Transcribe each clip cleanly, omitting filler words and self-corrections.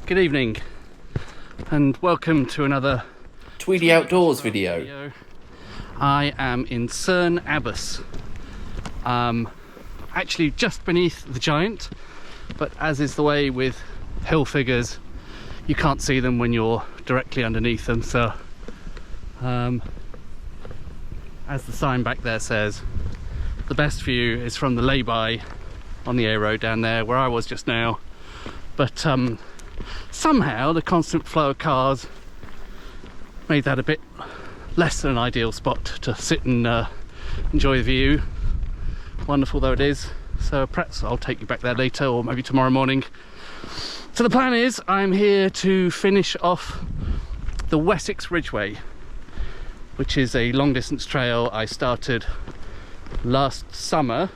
Good evening and welcome to another Tweedy Outdoors video. I am in Cerne Abbas, actually just beneath the Giant, but as is the way with hill figures, you can't see them when you're directly underneath them. So as the sign back there says, the best view is from the lay-by on the A road down there where I was just now, but somehow the constant flow of cars made that a bit less than an ideal spot to sit and enjoy the view, wonderful though it is. So perhaps I'll take you back there later, or maybe tomorrow morning. So the plan is I'm here to finish off the Wessex Ridgeway, which is a long distance trail I started last summer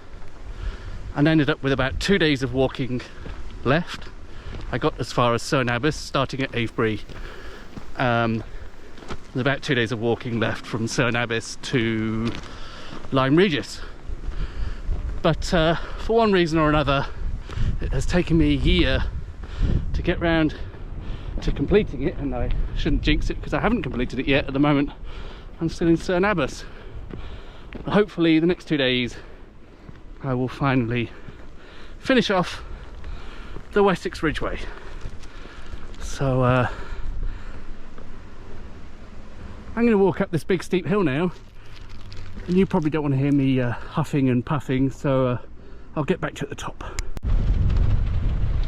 and ended up with about 2 days of walking left. I got as far as Cerne Abbas, starting at Avebury. There's about 2 days of walking left from Cerne Abbas to Lyme Regis. But for one reason or another, it has taken me a year to get round to completing it, and I shouldn't jinx it because I haven't completed it yet. At the moment, I'm still in Cerne Abbas. Hopefully the next 2 days I will finally finish off the Wessex Ridgeway. So I'm going to walk up this big steep hill now, and you probably don't want to hear me huffing and puffing, so I'll get back to you at the top.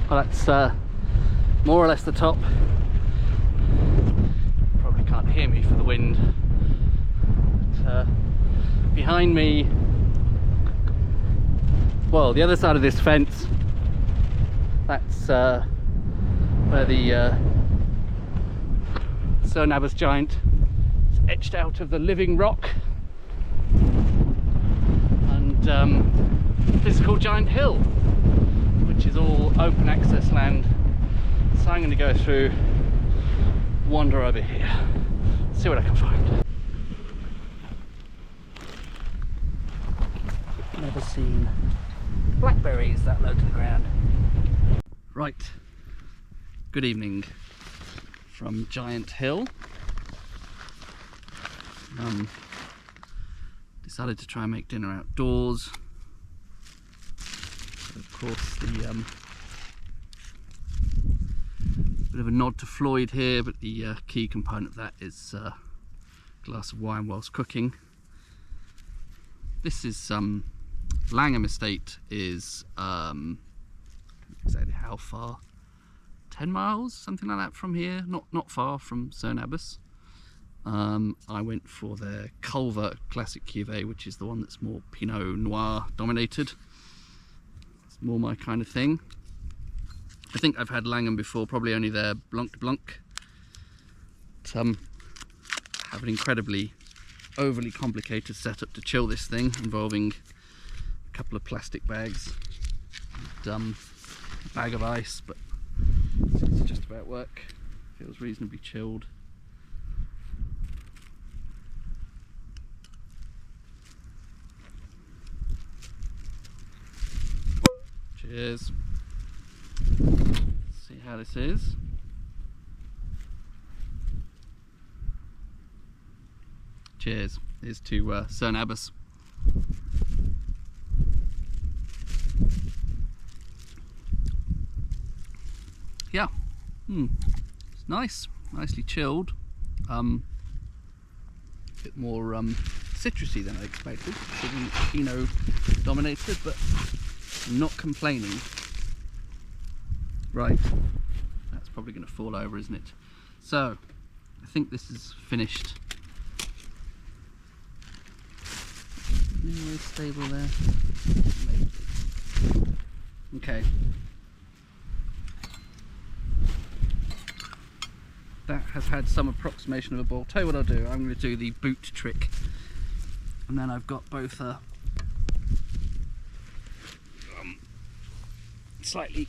Well, that's more or less the top. Probably can't hear me for the wind. But, behind me, well, the other side of this fence, that's where the Cerne Abbas Giant is etched out of the living rock, and this is called Giant Hill, which is all open access land. So I'm going to go through, wander over here, see what I can find. Never seen blackberries that low to the ground. Right, good evening from Giant Hill. Decided to try and make dinner outdoors. So of course the bit of a nod to Floyd here, but the key component of that is a glass of wine whilst cooking. This is Langham Estate is exactly how far? 10 miles, something like that from here. Not far from Cerne Abbas. I went for their Culver Classic Cuvée, which is the one that's more Pinot Noir dominated. It's more my kind of thing. I think I've had Langham before, probably only their Blanc de Blanc. But, have an incredibly overly complicated setup to chill this thing, involving a couple of plastic bags and a bag of ice, but it's just about work. Feels reasonably chilled. Cheers. Let's see how this is. Cheers. Here's to Cerne Abbas. Yeah, it's nice, nicely chilled. Bit more citrusy than I expected, considering it's Pinot dominated, but I'm not complaining. Right, that's probably going to fall over, isn't it? So, I think this is finished. Anyway, stable there. Maybe. Okay. That has had some approximation of a boil. Tell you what I'll do, I'm going to do the boot trick, and then I've got both a slightly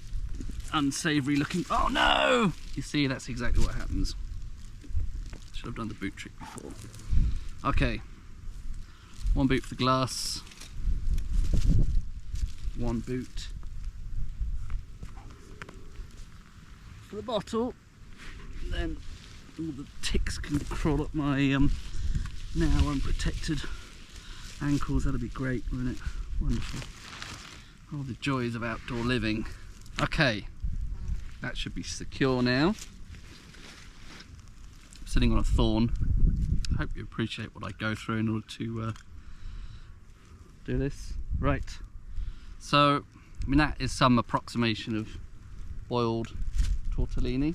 unsavoury looking, oh no! You see, that's exactly what happens. Should have done the boot trick before. Okay, one boot for the glass, one boot for the bottle. Then all the ticks can crawl up my now unprotected ankles. That'd be great, wouldn't it? Wonderful. All the joys of outdoor living. Okay, that should be secure now. I'm sitting on a thorn. I hope you appreciate what I go through in order to do this. Right, so I mean that is some approximation of boiled tortellini.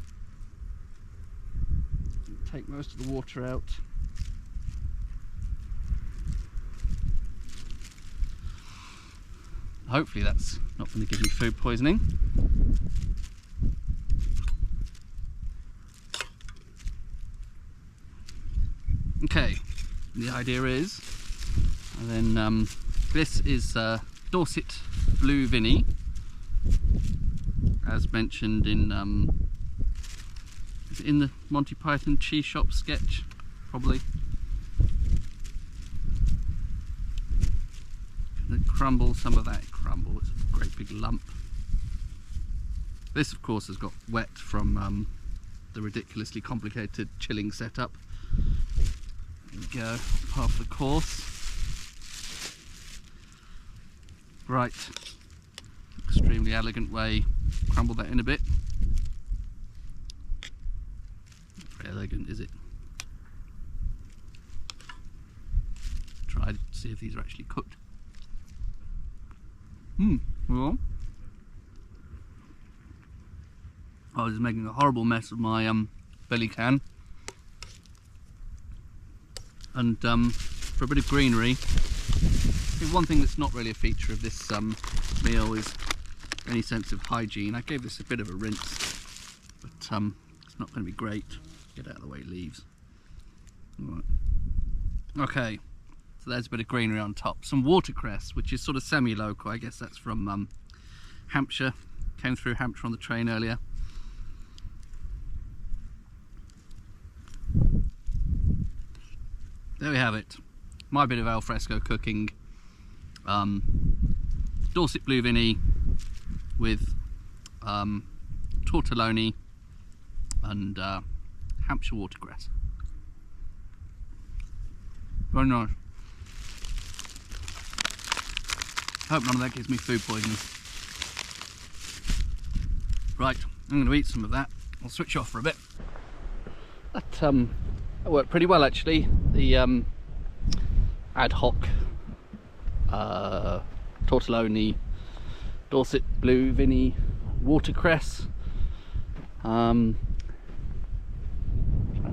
Take most of the water out. Hopefully that's not going to give me food poisoning. Okay, the idea is, and then this is Dorset Blue Vinny, as mentioned in is it in the Monty Python cheese shop sketch? Probably. Crumble, some of that crumble, it's a great big lump. This of course has got wet from the ridiculously complicated chilling setup. There we go, half the course. Right, extremely elegant way, crumble that in a bit. Not very elegant, is it? Try to see if these are actually cooked. Well, I was making a horrible mess of my belly can, and for a bit of greenery, I think one thing that's not really a feature of this meal is any sense of hygiene. I gave this a bit of a rinse, but it's not going to be great. Get out of the way, leaves. All right. Okay. So there's a bit of greenery on top. Some watercress, which is sort of semi-local. I guess that's from Hampshire. Came through Hampshire on the train earlier. There we have it. My bit of al fresco cooking. Dorset Blue Vinny with tortelloni and Hampshire watercress. Very nice. I hope none of that gives me food poisoning. Right, I'm going to eat some of that. I'll switch off for a bit. That worked pretty well actually. The ad hoc tortelloni, Dorset Blue Vinny, watercress. Trying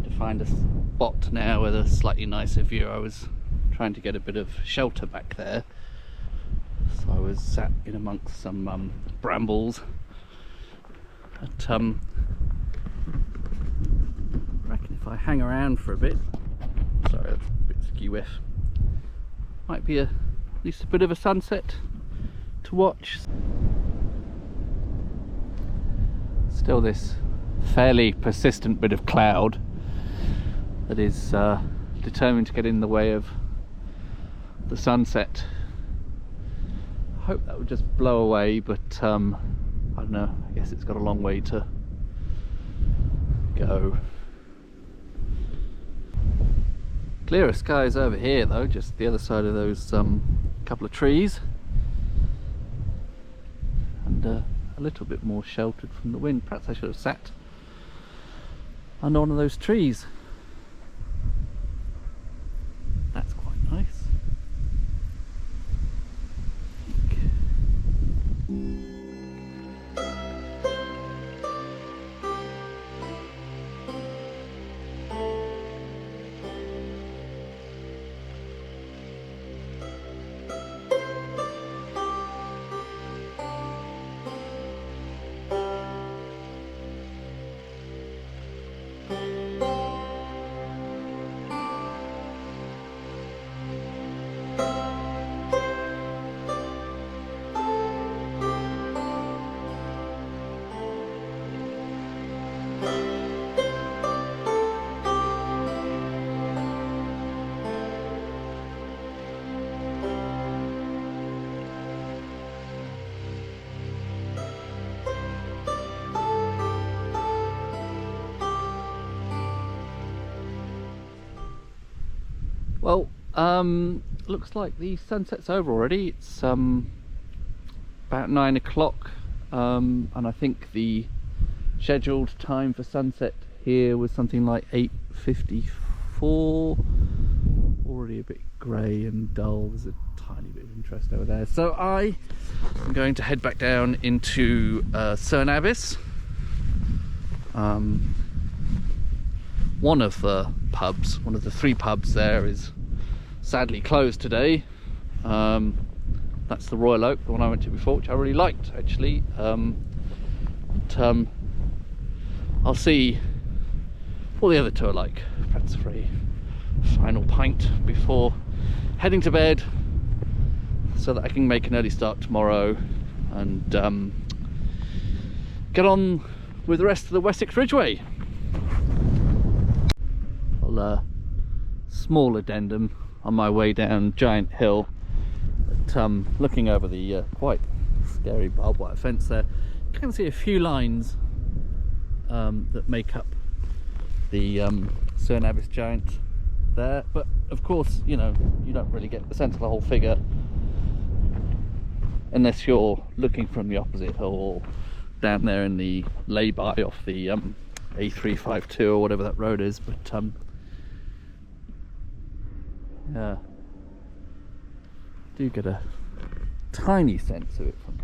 to find a spot now with a slightly nicer view. I was trying to get a bit of shelter back there. So I was sat in amongst some brambles. But I reckon if I hang around for a bit, sorry, that's a bit skew whiff, might be at least a bit of a sunset to watch. Still this fairly persistent bit of cloud that is determined to get in the way of the sunset. I hope that would just blow away, but I don't know, I guess it's got a long way to go. Clearer skies over here though, just the other side of those couple of trees, and a little bit more sheltered from the wind. Perhaps I should have sat under one of those trees. That's quite nice. Well, looks like the sunset's over already. It's about 9 o'clock, and I think the scheduled time for sunset here was something like 8:54. Already a bit grey and dull. There's a tiny bit of interest over there. So I am going to head back down into Cerne Abbas. One of the pubs, one of the 3 pubs there, is sadly closed today. That's the Royal Oak, the one I went to before, which I really liked actually. I'll see what the other 2 are like, perhaps for a final pint before heading to bed, so that I can make an early start tomorrow and get on with the rest of the Wessex Ridgeway. Well, small addendum on my way down Giant Hill, but looking over the quite scary barbed wire fence there, you can see a few lines that make up the Cerne Abbas Giant there, but of course, you know, you don't really get the sense of the whole figure unless you're looking from the opposite hill or down there in the lay-by off the A352 or whatever that road is. But yeah, do get a tiny sense of it from